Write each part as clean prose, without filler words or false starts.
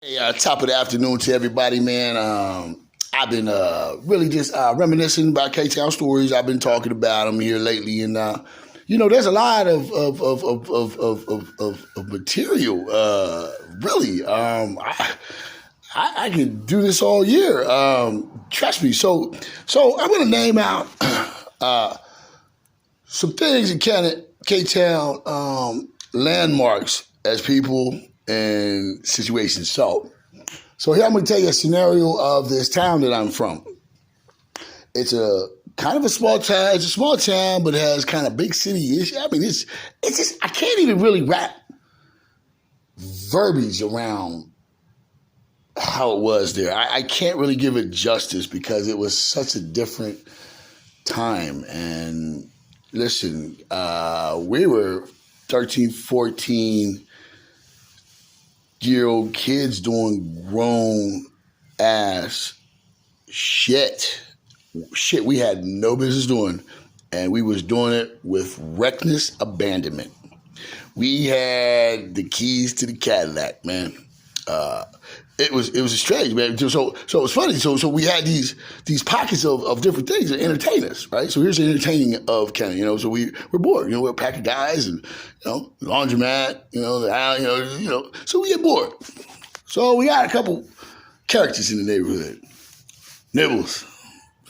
Hey, top of the afternoon to everybody, man. I've been really just reminiscing about K-Town stories. I've been talking about them here lately, and there's a lot of material. Really, I can do this all year. Trust me. So I'm gonna name out some things in K-Town landmarks as people and situations. So here I'm going to tell you a scenario of this town that I'm from. It's a kind of a small town. It's a small town, but it has kind of big city-ish. I mean, it's just, I can't even really wrap verbiage around how it was there. I can't really give it justice because it was such a different time. And listen, we were 13, 14-year-old kids doing grown ass shit we had no business doing, and we was doing it with reckless abandonment. We had the keys to the Cadillac, man. It was strange, man. So it's funny. So we had these pockets of different things that entertain us, right? So here's the entertaining of Kenny, So we're bored, we're a pack of guys, and laundromat, the alley, So we get bored. So we got a couple characters in the neighborhood. Nibbles,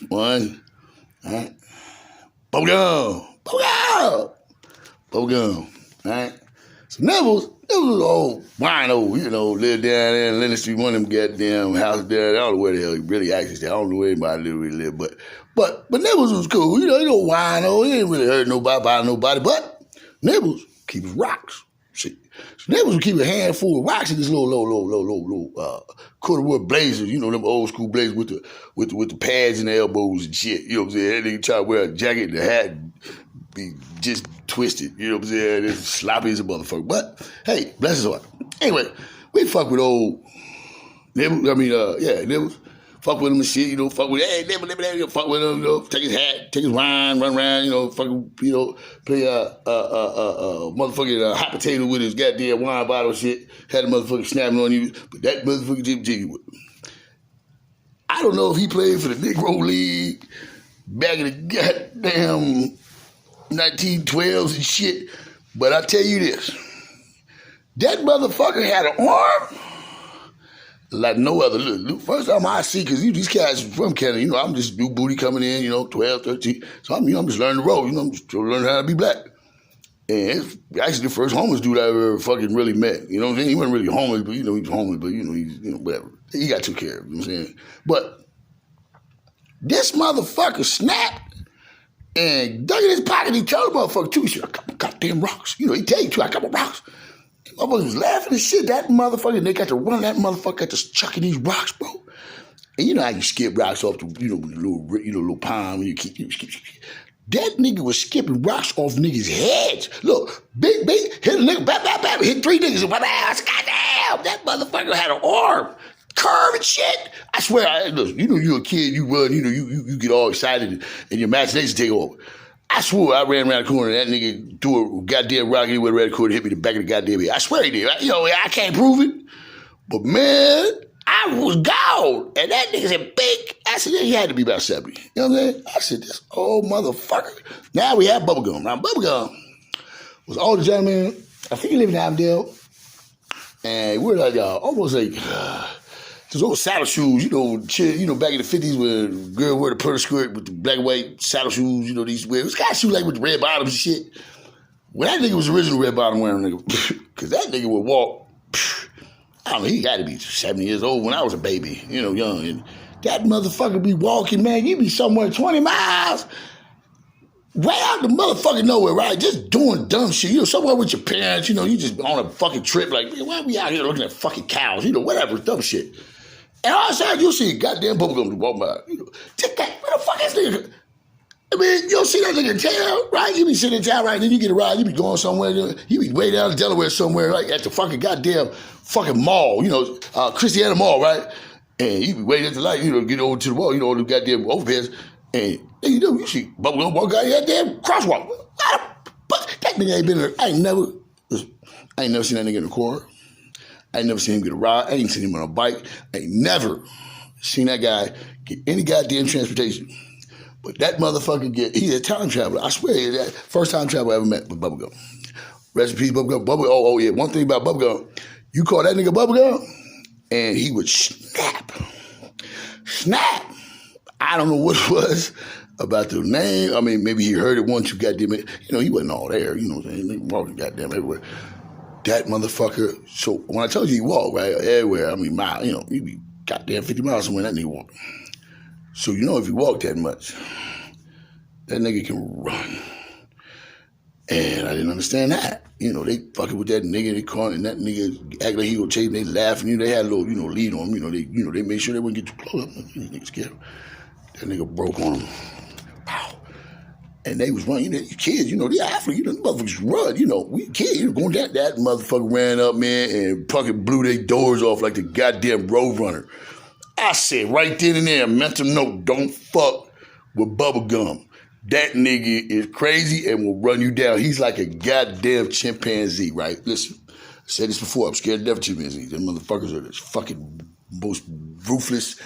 one, all right. Bubblegum, all right. So Nibbles was old wino, lived down there in Lennon Street, one of them goddamn houses there. I don't know where the hell he really actually stayed. I don't know where anybody really lived, but Nibbles was cool. Wino. He didn't really hurt nobody, bother nobody, but Nibbles keep his rocks. See, so Nibbles would keep a handful of rocks in this little corduroy blazers. Them old school blazers with the pads and the elbows and shit. You know what I'm saying? That nigga try to wear a jacket, the hat be just twisted. You know what I'm saying? It's sloppy as a motherfucker. But hey, bless his heart. Anyway, we fuck with old Nibbles. Nibbles. Fuck with him and shit, fuck with, hey, Nibbles, fuck with him, take his hat, take his wine, run around, fucking, play motherfucking hot potato with his goddamn wine bottle shit, had the motherfucker snapping on you, but that motherfucker jiggy with him. I don't know if he played for the Negro League back in the goddamn 1912s and shit, but I tell you this, that motherfucker had an arm like no other. Look, first time I see, because these guys from Canada, I'm just new booty coming in, 12, 13. So I'm just learning the road, I'm just learning how to be black. And it's actually the first homeless dude I ever fucking really met. You know what I'm saying? He wasn't really homeless, but he was homeless, but he's whatever. He got took care of, you know what I'm saying? But this motherfucker snapped and dug in his pocket. He told the motherfucker too, he said, I got goddamn rocks. He tell you too, I got my rocks. Motherfuckers was laughing and shit. That motherfucker, they got to run that motherfucker, got to chucking these rocks, bro. And you know how you skip rocks off the, little pond when you keep. That nigga was skipping rocks off niggas' heads. Look, big, hit a nigga, bap, hit three niggas, and goddamn, that motherfucker had an arm, curve and shit. I swear, look, you're a kid, you run, you get all excited, and your imagination take over. I swore I ran around the corner and that nigga threw a goddamn rock anywhere around the corner, hit me in the back of the goddamn head. I swear he did. I can't prove it. But man, I was gone. And that nigga said big. I said, yeah, he had to be about 70. You know what I'm saying? I said, this old motherfucker. Now we have Bubblegum. Now Bubblegum was an older gentleman. I think he lived in Avondale. And we're like, almost like... those old saddle shoes, back in the 50s when a girl wore the purple skirt with the black and white saddle shoes, these weird. It was kind of shoes like with the red bottoms and shit. When that nigga was original red bottom wearing nigga, because that nigga would walk, I don't know, he got to be 70 years old when I was a baby, young. And that motherfucker be walking, man, you be somewhere 20 miles, way out the motherfucking nowhere, right? Just doing dumb shit, somewhere with your parents, you just on a fucking trip, like, man, why are we out here looking at fucking cows, whatever, dumb shit. And all of a sudden, you'll see a goddamn Bubblegum walk by. Take that, where the fuck is nigga? I mean, you'll see that nigga in town, right? You be sitting in town, right? And then you get a ride, you be going somewhere, you be way down in Delaware somewhere, right? At the fucking goddamn fucking mall, Christiana Mall, right? And you be waiting at the light, get over to the wall, the goddamn overpass, and you see Bubblegum walk out here, goddamn crosswalk. That nigga ain't been there. I ain't never seen that nigga in the corner. I ain't never seen him get a ride. I ain't seen him on a bike. I ain't never seen that guy get any goddamn transportation. But that motherfucker he's a time traveler. I swear, he's that first time traveler I ever met with Bubblegum. Rest in peace, Bubblegum. Oh yeah, one thing about Bubblegum, you call that nigga Bubblegum, and he would snap. I don't know what it was about the name. I mean, maybe he heard it once, you goddamn it. You know, he wasn't all there, you know what I'm saying? He walking goddamn everywhere. That motherfucker, so when I told you he walked, right, everywhere, I mean, you know, he'd be goddamn 50 miles somewhere, that nigga walk. So you know if he walked that much, that nigga can run. And I didn't understand that. You know, they fucking with that nigga in the corner, and that nigga act like he gonna chase him, they laughing. You know, they had a little, lead on him. They made sure they wouldn't get too close. These niggas scared him. That nigga broke on him. Wow. And they was running, you kids, the athlete, the motherfuckers run, we kids, going down, that motherfucker ran up, man, and fucking blew their doors off like the goddamn road runner. I said right then and there, mental note, don't fuck with Bubblegum. That nigga is crazy and will run you down. He's like a goddamn chimpanzee, right? Listen, I said this before, I'm scared to death of chimpanzees. Them motherfuckers are the fucking most ruthless,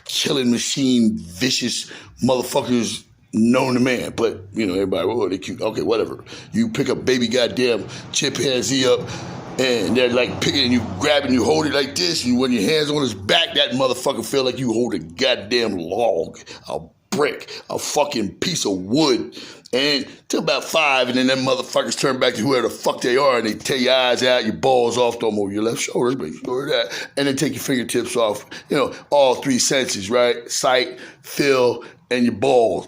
killing machine, vicious motherfuckers known to man. But, everybody, oh, they cute. Okay, whatever. You pick up baby goddamn chimpanzee up, and they're like picking, and you grab it and you hold it like this, and when your hands on his back, that motherfucker feel like you hold a goddamn log, a brick, a fucking piece of wood. And till about 5, and then them motherfuckers turn back to whoever the fuck they are, and they tear your eyes out, your balls off, throw them over your left shoulder, make sure of that, and then take your fingertips off, all 3 senses, right? Sight, feel, and your balls.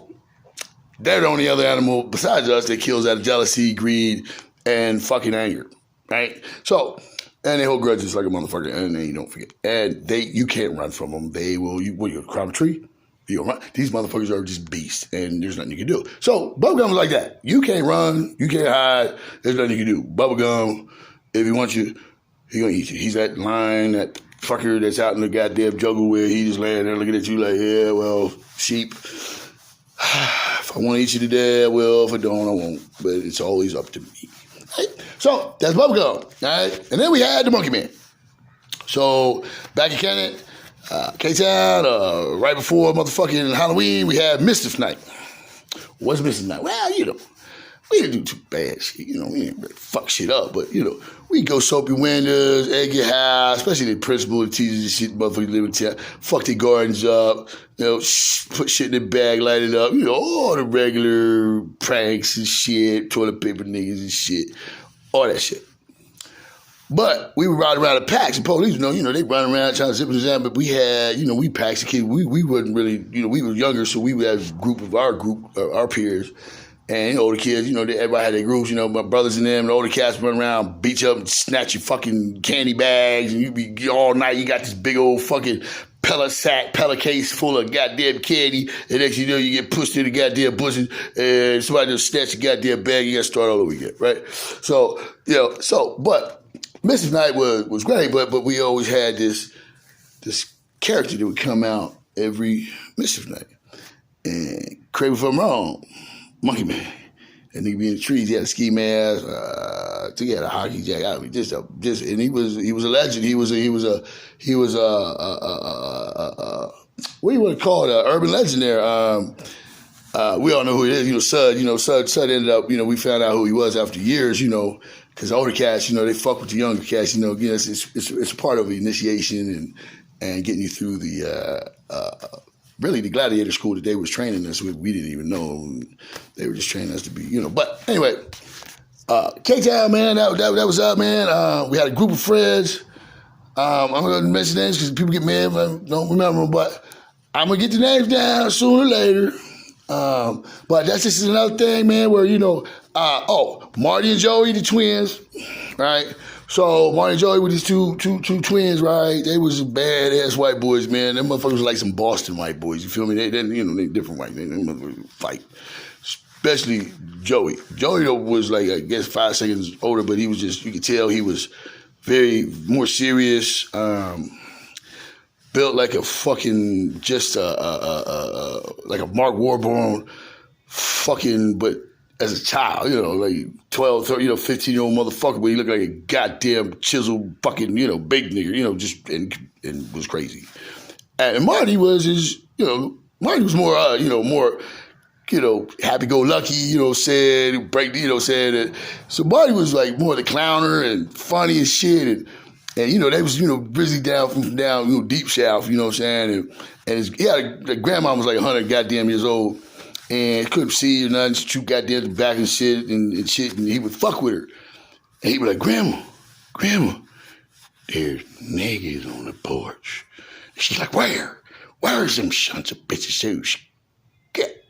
They're the only other animal besides us that kills out of jealousy, greed, and fucking anger, right? So, and they hold grudges like a motherfucker, and then you don't forget. And you can't run from them. They will, you climb a tree? You don't run. These motherfuckers are just beasts, and there's nothing you can do. So, Bubblegum is like that. You can't run, you can't hide, there's nothing you can do. Bubblegum, if he wants you, he gonna eat you. He's that lion, that fucker that's out in the goddamn jungle where he just laying there looking at you like, yeah, well, sheep. If I want to eat you today, I will. If I don't, I won't. But it's always up to me. Right? So, that's Bubblegum. All right? And then we had the Monkey Man. So, back in Canada, K-Town, right before motherfucking Halloween, we had Mischief Night. What's Mischief Night? Well, we didn't do too bad shit. We didn't really fuck shit up, but, we go soap your windows, egg your house, especially the principal, the teachers and shit, motherfuckers live in town, fuck their gardens up, put shit in their bag, light it up, all the regular pranks and shit, toilet paper niggas and shit, all that shit. But we would ride around the packs, and police, they run around trying to zip us down, but we had, we packs of kids, we wasn't really, we were younger, so we would have a group of our peers. And, the kids, everybody had their groups, my brothers and them, the older cats run around, beat you up and snatch your fucking candy bags, and you be all night, you got this big old fucking pellet case full of goddamn candy, and next you you get pushed in the goddamn bushes, and somebody just snatch your goddamn bag, you gotta start all over again, right? So, but Mischief Night was great, but we always had this character that would come out every Mischief Night. And correct me if I'm wrong, Monkey Man. That nigga be in the trees. He had a ski mask. I think he had a hockey jacket. I mean, and he was a legend. He was a what do you want to call it? Urban legend there. We all know who it is. Sud ended up. We found out who he was after years. Because older cats, they fuck with the younger cats. It's a part of the initiation and getting you through the. Really, the gladiator school that they was training us with, we didn't even know. They were just training us to be, But anyway, K-Town, man, that was up, man. We had a group of friends. I'm going to mention names because people get mad if I don't remember them, but I'm going to get the names down sooner or later. But that's just another thing, man, where, Marty and Joey, the twins, right? So Marty and Joey with these two twins, right? They was badass white boys, man. Them motherfuckers was like some Boston white boys. You feel me? They different white. They motherfuckers fight. Especially Joey. Joey though was like, I guess 5 seconds older, but he was just, you could tell he was very more serious. Built like a fucking like a Mark Warburton, fucking, but as a child, you know, like 12, 13, 15-year-old motherfucker, but he looked like a goddamn chiseled fucking, big nigga, just, and was crazy. And Marty was Marty was more, more, happy-go-lucky, saying that. So Marty was like more the clowner and funny as shit, and they was, busy down deep south, you know what I'm saying? And the grandma was like 100 goddamn years old and couldn't see or nothing. She shoot goddamn back and shit and shit, and he would fuck with her. And he'd be like, Grandma, there's niggas on the porch. And she's like, where? Where's them sons of bitches who get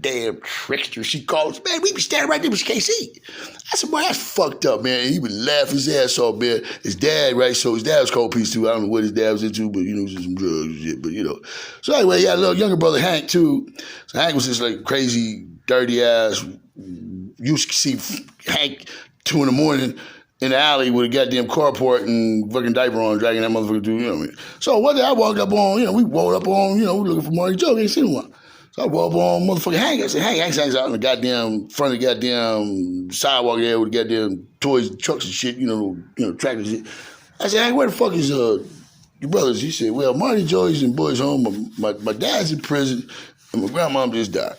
damn trickster, she calls, man, we be standing right there, but she can't see. I said, boy, that's fucked up, man. He would laugh his ass off, man. His dad, right? So his dad was cold piece too. I don't know what his dad was into, but just some drugs and shit. But So anyway, he had a little younger brother, Hank, too. So Hank was this like crazy, dirty ass. You used to see Hank 2 a.m. in the alley with a goddamn carport and fucking diaper on, dragging that motherfucker through, you know what I mean? So one day I walked up on, we walked up on, we looking for Marty Joe, ain't seen one. So I walked up on motherfucking Hank. I said, Hank hangs out in the goddamn front of the goddamn sidewalk there with the goddamn toys, trucks and shit, tractors and shit. I said, Hank, where the fuck is your brothers? He said, well, Marty Joey's in boys' home, my dad's in prison, and my grandmom just died.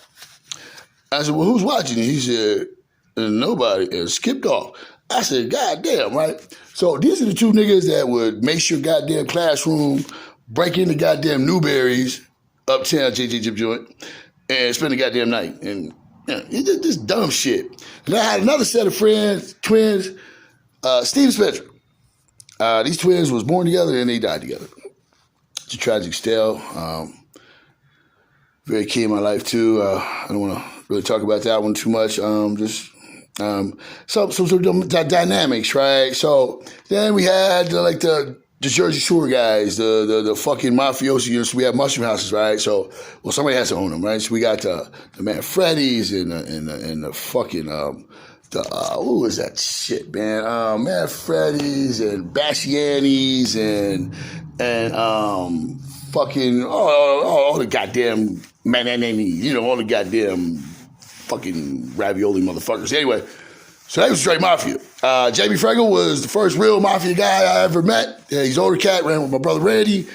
I said, well, who's watching it? He said, nobody, and skipped off. I said, God damn, right? So these are the 2 niggas that would make sure goddamn classroom, break into goddamn Newberry's, uptown JJ Jip joint, and spend the goddamn night. And it's just dumb shit. And I had another set of friends, twins, Steve Spencer. These twins was born together and they died together. It's a tragic tale. Very key in my life too. I don't want to really talk about that one too much. Some dynamics, right? So then we had the Jersey Shore guys, the fucking mafiosi. So we have mushroom houses, right? So somebody has to own them, right? So we got the man Freddy's and the fucking who is that shit, man? Man Freddy's and Bassiani's and fucking all the goddamn mananini, all the goddamn fucking ravioli motherfuckers. Anyway, so that was straight mafia. Jamie Fregel was the first real mafia guy I ever met. Yeah, he's an older cat, ran with my brother Randy,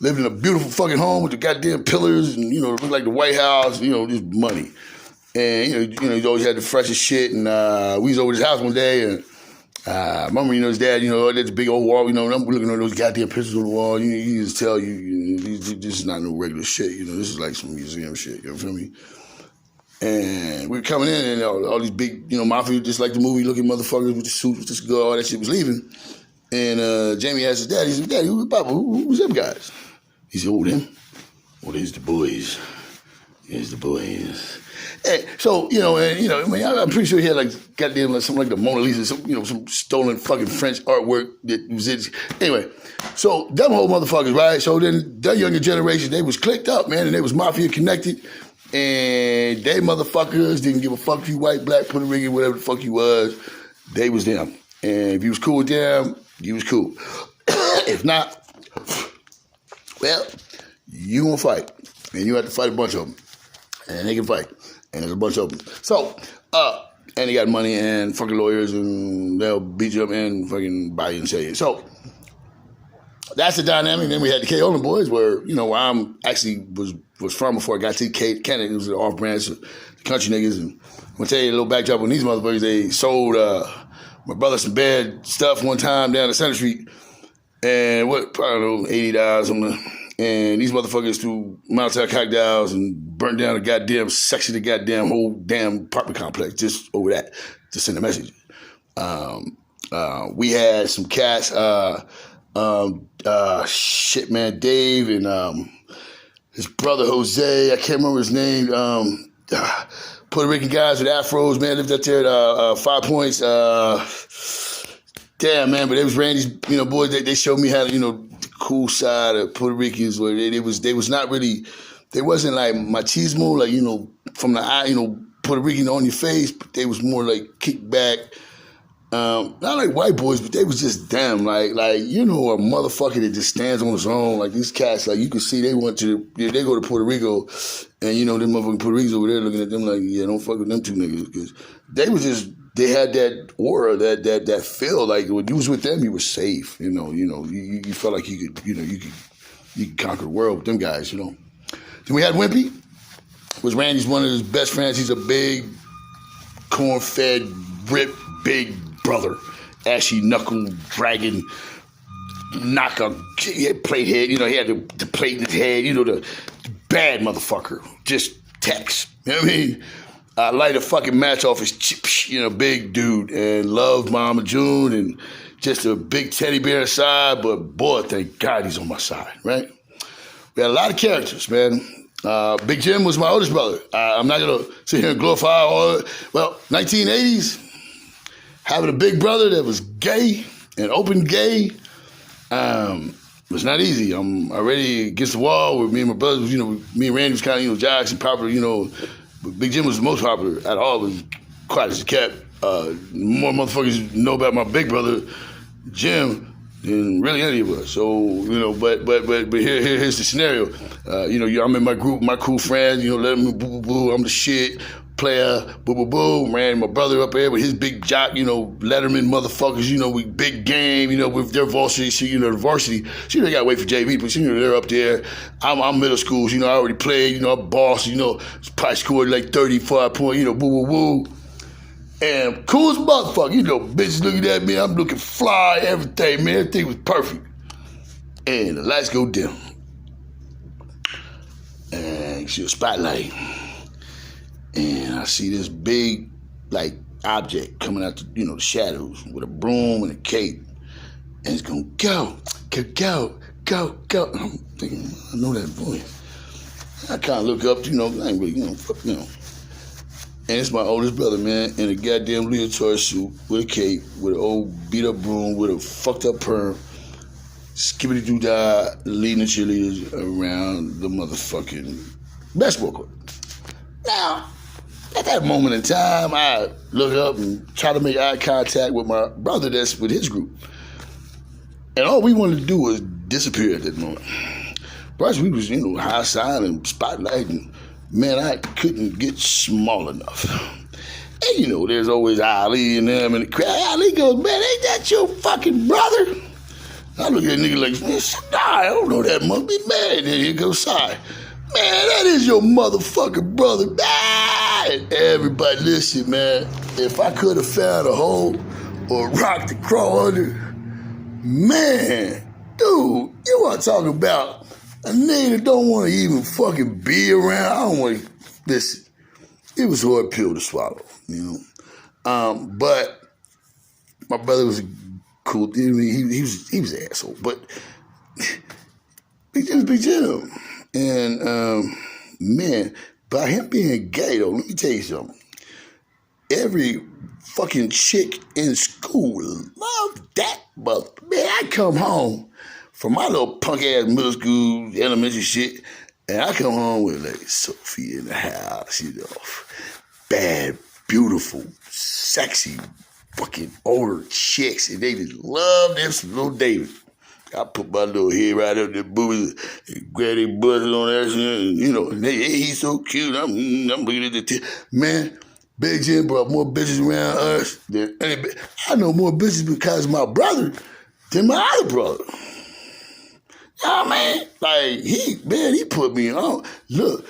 lived in a beautiful fucking home with the goddamn pillars and, it looked like the White House, just money. And, he always had the freshest shit. And we was over at his house one day and I remember, his dad, there's a big old wall, I'm looking at those goddamn pictures on the wall. You just tell this is not no regular shit, this is like some museum shit, you feel me? And we were coming in, and all these big, mafia, just like the movie-looking motherfuckers with the suits, with the cigar, all that shit was leaving. And Jamie asked his dad, he said, Daddy, who was them guys? He said, them? There's the boys. There's the boys. And so, I'm pretty sure he had goddamn something like the Mona Lisa, some stolen fucking French artwork that was it. Anyway, so them whole motherfuckers, right? So then that younger generation, they was clicked up, man, and they was mafia connected. And they motherfuckers didn't give a fuck if you white, black, Puerto Rican, whatever the fuck you was. They was them. And if you was cool with them, you was cool. If not, well, you gonna fight. And you have to fight a bunch of them. And they can fight. And there's a bunch of them. So, and they got money and fucking lawyers and they'll beat you up and fucking buy you and sell you. So, that's the dynamic. Then we had the K-Olin boys where, where I'm actually was from before I got to Kennedy. It was an off-branch of the country niggas. And I'm going to tell you a little backdrop on these motherfuckers. They sold my brother some bad stuff one time down the Center Street. And I don't know, $80 something. And these motherfuckers threw Molotov cocktails and burnt down a goddamn section of the goddamn whole damn apartment complex just over that to send a message. We had some cats, shit, man, Dave and his brother Jose, I can't remember his name. Puerto Rican guys with afros, man, lived up there at 5 Points. Damn, man, but it was Randy's, boys. They showed me how to, the cool side of Puerto Ricans where they was not really, they wasn't like machismo, like, from the eye, Puerto Rican on your face, but they was more like kick back. Not like white boys, but they was just damn, like a motherfucker that just stands on his own. Like these cats, like you can see they go to Puerto Rico And you know, them motherfucking Puerto Ricans over there looking at them like, yeah, don't fuck with them two niggas. Because they had that aura, that feel like when you was with them, you were safe. You felt like you could conquer the world with them guys, you know. Then we had Wimpy. Was Randy's one of his best friends. He's a big, corn-fed, ripped, big brother. Ashy knuckle dragon, he had plate head, you know, he had the plate in his head, you know, the bad motherfucker. Just text. You know what I mean? I light a fucking match off his chips, you know, big dude, and loved Mama June and just a big teddy bear inside, but boy, thank God he's on my side, right? We had a lot of characters, man. Big Jim was my oldest brother. I'm not going to sit here and glorify all. Well, 1980s, having a big brother that was gay and open gay was not easy. I'm already against the wall with me and my brothers. You know, me and Randy was kind of, you know, jocks and popular, you know. But Big Jim was the most popular out of all of them, quiet as a cat. More motherfuckers know about my big brother, Jim, than really any of us. So, you know, but here's the scenario. You know, I'm in my group, my cool friends, you know, Letterman, boo, boo, boo, I'm the shit, player, boo, boo, boo, ran my brother up there with his big jock, you know, Letterman motherfuckers, you know, we big game, you know, with their varsity, you know, the varsity, you know, they gotta wait for JV, but you know, they're up there. I'm middle school, you know, I already played, you know, I'm boss, you know, probably scored like 35 points, you know, boo, boo, boo. And cool as motherfucker, you know, bitches looking at me, I'm looking fly, everything, man, everything was perfect. And the lights go dim. And she was spotlight. And I see this big, like, object coming out the, you know, the shadows with a broom and a cape. And it's going, go. And I'm thinking, I know that voice. I kind of look up, you know, I ain't really, you know. And it's my oldest brother, man, in a goddamn leotard suit with a cape, with an old beat-up broom, with a fucked-up perm, skibbity-doo-dah, leading the cheerleaders around the motherfucking basketball court. Now, at that moment in time, I look up and try to make eye contact with my brother that's with his group. And all we wanted to do was disappear at that moment. First, we was, you know, high sign and spotlighting. Man, I couldn't get small enough. And you know, there's always Ali and them in the crowd. Ali goes, man, ain't that your fucking brother? I look at a nigga like, nah, I don't know that must be mad. And then here goes Si. Man, that is your motherfucking brother. Ah! And everybody, listen, man, if I could have found a hole or a rock to crawl under, man, dude, you want to talk about a nigga that don't want to even fucking be around. I don't want to, listen, it was a hard pill to swallow, you know. But my brother was cool. I mean, he was an asshole, but Big Jim's Big Jim. And, man, by him being gay, though, let me tell you something. Every fucking chick in school loved that mother. Man, I come home from my little punk-ass middle school, elementary shit, and I come home with, like, Sophie in the house, you know. Bad, beautiful, sexy, fucking older chicks, and they just love them some little David. I put my little head right up their boobies and grab their butts on that shit, and, you know, and hey, he's so cute. I'm looking at the man, Big Jim brought more bitches around us than anybody. I know more bitches because of my brother than my other brother. You know what I mean? Like, he put me on. Look,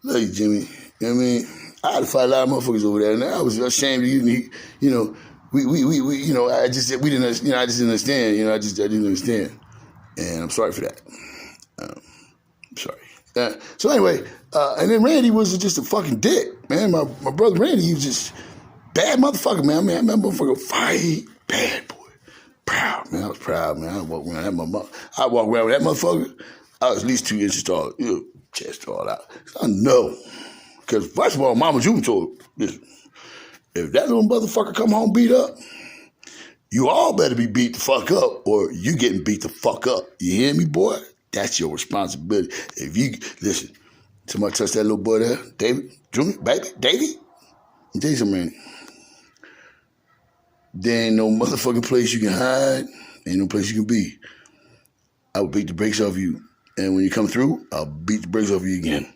Jimmy, you know what I mean? I had to fight a lot of motherfuckers over there, and I was ashamed of you. You know, we you know, I just didn't understand. You know, I didn't understand, and I'm sorry for that. I'm sorry. So anyway, and then Randy was just a fucking dick, man. My brother Randy, he was just bad motherfucker, man. Man, that motherfucker fight, bad boy. Proud, man. I was proud, man. I walked around with that motherfucker. I was at least 2 inches tall, you know, chest all out. I know. Because first of all, Mama June told me, if that little motherfucker come home beat up, you all better be beat the fuck up or you getting beat the fuck up. You hear me, boy? That's your responsibility. If you, listen, somebody touch that little boy there, David, Junior, baby, Davey, and tell you something, man. There ain't no motherfucking place you can hide. Ain't no place you can be. I would beat the brakes off you And when you come through, I'll beat the brakes off you again.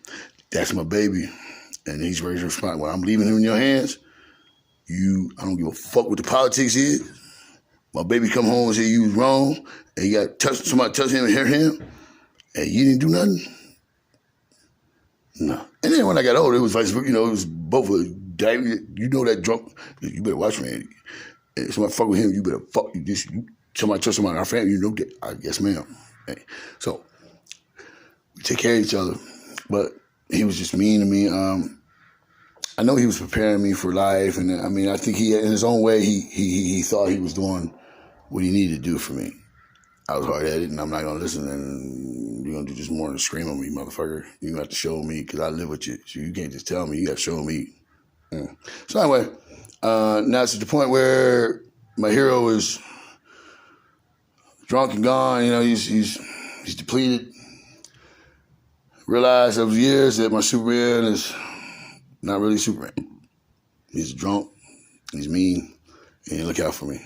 That's my baby. And he's ready to respond. When I'm leaving him in your hands, I don't give a fuck what the politics is. My baby come home and say you was wrong, and you got somebody touch him and hurt him, and you didn't do nothing. No. And then when I got older, it was vice versa. It was both of us. You know that drunk, you better watch me. If somebody fuck with him, you better fuck. Somebody touch somebody in our family, you know that. I guess, ma'am. Hey. So we take care of each other, but he was just mean to me. I know he was preparing me for life, and I mean, I think in his own way, he thought he was doing what he needed to do for me. I was hard-headed, and I'm not going to listen, and you're going to do just more than scream on me, motherfucker. You're going to have to show me, because I live with you, so you can't just tell me. You got to show me. So anyway, now it's at the point where my hero is drunk and gone. He's depleted. Realized over the years that my Superman is not really Superman. He's drunk, he's mean, and he look out for me.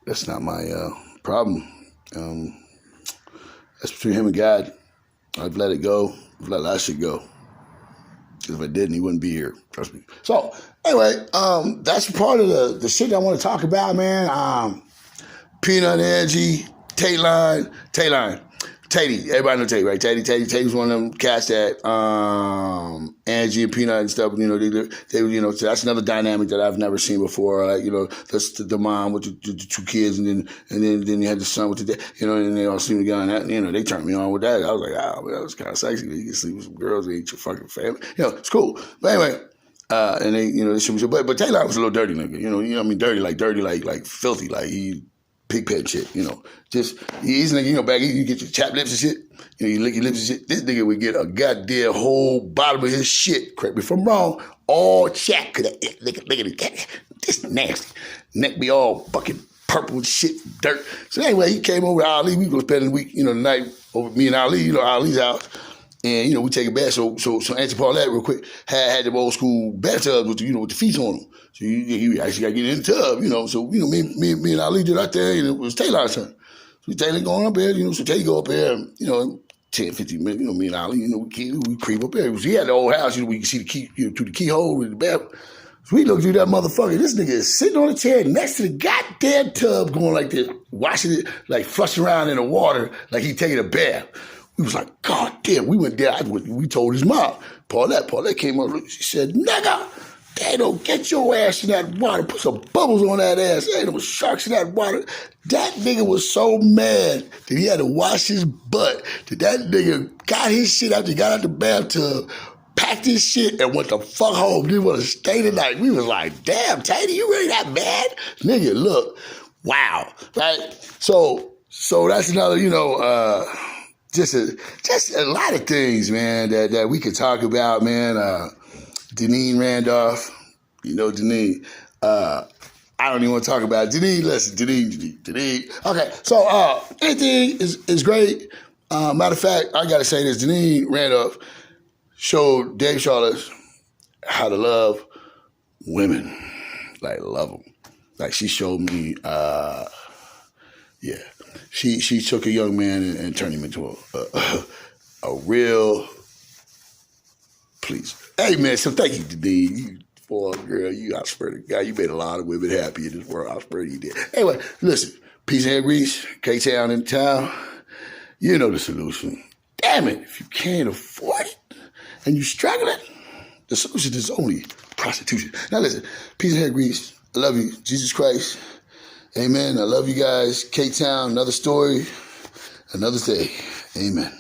That's not my problem. That's between him and God. I've let it go. I've let that shit go. Because if I didn't, he wouldn't be here. Trust me. So, anyway, that's part of the shit I want to talk about, man. Peanut, Angie, Tayline. Tatey, everybody know Tatey, right? Tatey was one of them cats that Angie and Peanut and stuff. They so that's another dynamic that I've never seen before. Like, that's the mom with the two kids, and then you had the son with the dad. And they all sleep together. And that, they turned me on with that. I was like, man, that was kind of sexy. You can sleep with some girls, they ain't your fucking family. It's cool. But anyway. And they, but Taylor was a little dirty nigga. Dirty like filthy, like he. Pigpen shit, just he's nigga, back you get your chapped lips and shit, you lick your lips and shit. This nigga would get a goddamn whole bottom of his shit. Correct me if I'm wrong. All chapped. Look at it. This nasty. Neck be all fucking purple and shit, dirt. So anyway, he came over to Ali. We was spending the week, the night over me and Ali, Ali's house. And, we take a bath. So Auntie Paulette, real quick, had them old school bathtubs with with the feet on them. So you actually got to get in the tub, So, me and Ali did our thing, and it was Taylor's turn. So Taylor going up there, so Taylor go up there, 10, 15 minutes, me and Ali, we creep up there. He had the old house, we can see the key, through the keyhole in the bathroom. So we look through that motherfucker. This nigga is sitting on a chair next to the goddamn tub going like this, washing it, like flushing around in the water like he taking a bath. We was like, God damn. We went there. We told his mom. Paulette came up. She said, nigga, they don't get your ass in that water. Put some bubbles on that ass. There ain't no sharks in that water. That nigga was so mad that he had to wash his butt. That nigga got his shit after he got out the bathtub, packed his shit, and went the fuck home. Didn't want to stay the night. We was like, damn, Tatey, you really that mad? Nigga, look. Wow. Right? So that's another, just a lot of things, man, that we could talk about, man. Deneen Randolph, Deneen. I don't even want to talk about it. Deneen, listen, Deneen. Okay, so anything is great. Matter of fact, I got to say this. Deneen Randolph showed Dave Charlotte how to love women, like love them. Like she showed me, She took a young man and turned him into a real pleaser. Hey, man, so thank you, Deneen. You poor girl, I swear to God, you made a lot of women happy in this world. I swear you did. Anyway, listen, Peace and Grease, K-Town in town. You know the solution. Damn it, if you can't afford it and you're struggling, the solution is only prostitution. Now listen, Peace and Grease, I love you, Jesus Christ. Amen. I love you guys. K-Town, another story, another day. Amen.